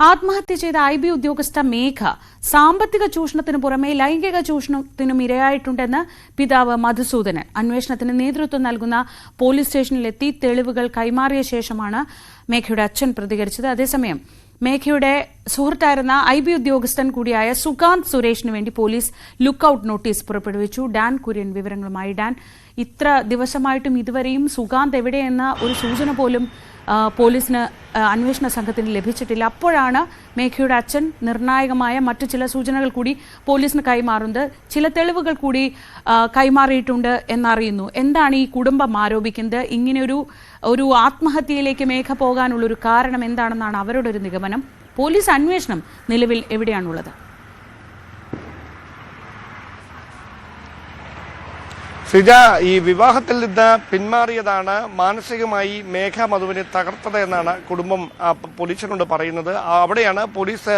ആത്മഹത്യ ചെയ്ത IB ഉദ്യോഗസ്ഥ മേഘ സാമ്പത്തിക ചൂഷണത്തിന് പുറമെ ലൈംഗിക ചൂഷണത്തിനും ഇരയായിട്ടുണ്ടെന്ന് പിതാവ് മധുസൂദനൻ അന്വേഷണത്തിന് നേതൃത്വം നൽകുന്ന പോലീസ് സ്റ്റേഷനിലെത്തി തെളിവുകൾ കൈമാറിയ ശേഷമാണ് മേഘയുടെ അച്ഛൻ പ്രതികരിച്ചത്. അതേസമയം മേഘയുടെ സുഹൃത്തായിരുന്ന IB ഉദ്യോഗസ്ഥൻ കൂടിയായ സുകാന്ത് സുരേഷിന് വേണ്ടി പോലീസ് ലുക്കൌട്ട് നോട്ടീസ് പുറപ്പെടുവിച്ചു. ഡാൻ കുര്യൻ വിവരങ്ങളുമായി. ഡാൻ, ഇത്ര ദിവസമായിട്ടും ഇതുവരെയും സുകാന്ത് എവിടെയെന്ന ഒരു സൂചന പോലും പോലീസിന് അന്വേഷണ സംഘത്തിന് ലഭിച്ചിട്ടില്ല. അപ്പോഴാണ് മേഘയുടെ അച്ഛൻ നിർണായകമായ മറ്റു ചില സൂചനകൾ കൂടി പോലീസിന് കൈമാറുന്നത്. ചില തെളിവുകൾ കൂടി കൈമാറിയിട്ടുണ്ട് എന്നറിയുന്നു. എന്താണ് ഈ കുടുംബം ആരോപിക്കുന്നത്? ഇങ്ങനെയൊരു ആത്മഹത്യയിലേക്ക് മേഘ പോകാനുള്ളൊരു കാരണം എന്താണെന്നാണ് അവരുടെ ഒരു നിഗമനം. പോലീസ് അന്വേഷണം നിലവിൽ എവിടെയാണുള്ളത്? സിജ, ഈ വിവാഹത്തിൽ നിന്ന് പിന്മാറിയതാണ് മാനസികമായി മേഘ മധുവിനെ തകർത്തത് എന്നാണ് കുടുംബം പോലീസിനോട് പറയുന്നത്. അവിടെയാണ് പോലീസ്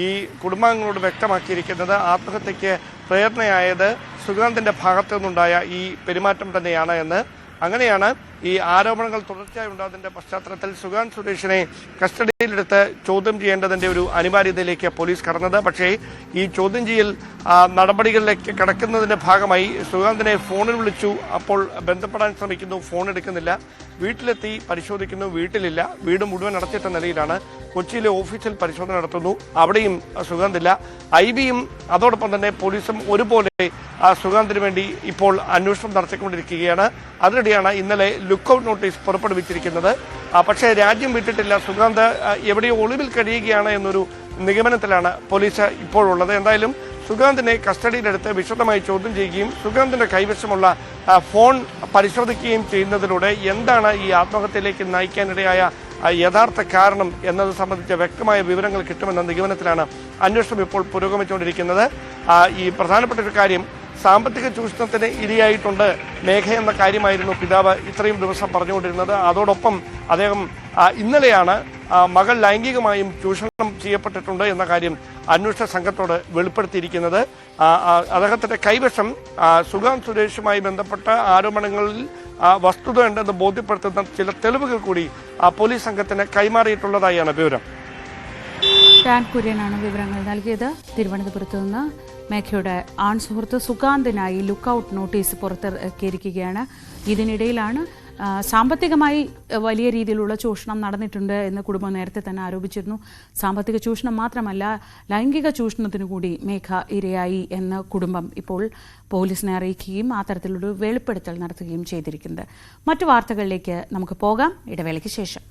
ഈ കുടുംബാംഗങ്ങളോട് വ്യക്തമാക്കിയിരിക്കുന്നത് ആത്മഹത്യയ്ക്ക് പ്രേരണയായത് സുകാന്തിന്റെ ഭാഗത്തു നിന്നുണ്ടായ ഈ പെരുമാറ്റം തന്നെയാണ് എന്ന്. അങ്ങനെയാണ് ഈ ആരോപണങ്ങൾ തുടർച്ചയായി ഉണ്ടാകുന്നതിന്റെ പശ്ചാത്തലത്തിൽ സുകാന്ത് സുരേഷിനെ കസ്റ്റഡിയിലെടുത്ത് ചോദ്യം ചെയ്യേണ്ടതിന്റെ ഒരു അനിവാര്യതയിലേക്ക് പോലീസ് കടന്നത്. പക്ഷേ ഈ ചോദ്യം ചെയ്യൽ നടപടികളിലേക്ക് കടക്കുന്നതിന്റെ ഭാഗമായി സുകാന്തിനെ ഫോണിൽ വിളിച്ചു. അപ്പോൾ ബന്ധപ്പെടാൻ ശ്രമിക്കുന്നു, ഫോൺ എടുക്കുന്നില്ല. വീട്ടിലെത്തി പരിശോധിക്കുന്നു, വീട്ടിലില്ല. വീട് മുഴുവൻ അടച്ചിട്ട നിലയിലാണ്. കൊച്ചിയിലെ ഓഫീസിൽ പരിശോധന നടത്തുന്നു, അവിടെയും സുകാന്തില്ല. IBയും അതോടൊപ്പം തന്നെ പോലീസും ഒരുപോലെ സുകാന്തിന് വേണ്ടി ഇപ്പോൾ അന്വേഷണം നടത്തിക്കൊണ്ടിരിക്കുകയാണ്. അതിനിടെയാണ് ഇന്നലെ ലുക്കൌട്ട് നോട്ടീസ് പുറപ്പെടുവിച്ചിരിക്കുന്നത്. പക്ഷേ രാജ്യം വിട്ടിട്ടില്ല, സുകാന്ത് എവിടെയോ ഒളിവിൽ കഴിയുകയാണ് എന്നൊരു നിഗമനത്തിലാണ് പോലീസ് ഇപ്പോഴുള്ളത്. എന്തായാലും സുകാന്തിനെ കസ്റ്റഡിയിലെടുത്ത് വിശദമായി ചോദ്യം ചെയ്യുകയും സുകാന്തിന്റെ കൈവശമുള്ള ഫോൺ പരിശോധിക്കുകയും ചെയ്യുന്നതിലൂടെ എന്താണ് ഈ ആത്മഹത്യയിലേക്ക് നയിക്കാനിടയായ യഥാർത്ഥ കാരണം എന്നത് സംബന്ധിച്ച വ്യക്തമായ വിവരങ്ങൾ കിട്ടുമെന്ന നിഗമനത്തിലാണ് അന്വേഷണം ഇപ്പോൾ പുരോഗമിച്ചുകൊണ്ടിരിക്കുന്നത്. ഈ പ്രധാനപ്പെട്ട ഒരു കാര്യം, സാമ്പത്തിക ചൂഷണത്തിന് ഇരയായിട്ടുണ്ട് മേഘ എന്ന കാര്യമായിരുന്നു പിതാവ് ഇത്രയും ദിവസം പറഞ്ഞുകൊണ്ടിരുന്നത്. അതോടൊപ്പം അദ്ദേഹം ഇന്നലെയാണ് മകൾ ലൈംഗികമായും ചൂഷണം ചെയ്യപ്പെട്ടിട്ടുണ്ട് എന്ന കാര്യം അന്വേഷണ സംഘത്തോട് വെളിപ്പെടുത്തിയിരിക്കുന്നത്. അദ്ദേഹത്തിന്റെ കൈവശം സുകാന്ത് സുരേഷുമായി ബന്ധപ്പെട്ട ആരോപണങ്ങളിൽ വസ്തുത ഉണ്ടെന്ന് ബോധ്യപ്പെടുത്തുന്ന ചില തെളിവുകൾ കൂടി പോലീസ് സംഘത്തിന് കൈമാറിയിട്ടുള്ളതായാണ് വിവരം. ഡാൻ കുര്യനാണ് വിവരങ്ങൾ നൽകിയത്. തിരുവനന്തപുരത്ത് നിന്ന് മേഘയുടെ ആൺ സുഹൃത്ത് സുകാന്തിനായി ലുക്കൌട്ട് നോട്ടീസ് പുറത്തിറക്കിയിരിക്കുകയാണ്. ഇതിനിടയിലാണ് സാമ്പത്തികമായി വലിയ രീതിയിലുള്ള ചൂഷണം നടന്നിട്ടുണ്ട് എന്ന് കുടുംബം നേരത്തെ തന്നെ ആരോപിച്ചിരുന്നു. സാമ്പത്തിക ചൂഷണം മാത്രമല്ല, ലൈംഗിക ചൂഷണത്തിനു കൂടി മേഘ ഇരയായി എന്ന് കുടുംബം ഇപ്പോൾ പോലീസിനെ അറിയിക്കുകയും ആ തരത്തിലൊരു വെളിപ്പെടുത്തൽ നടത്തുകയും ചെയ്തിരിക്കുന്നത്. മറ്റു വാർത്തകളിലേക്ക് നമുക്ക് പോകാം, ഇടവേളയ്ക്ക് ശേഷം.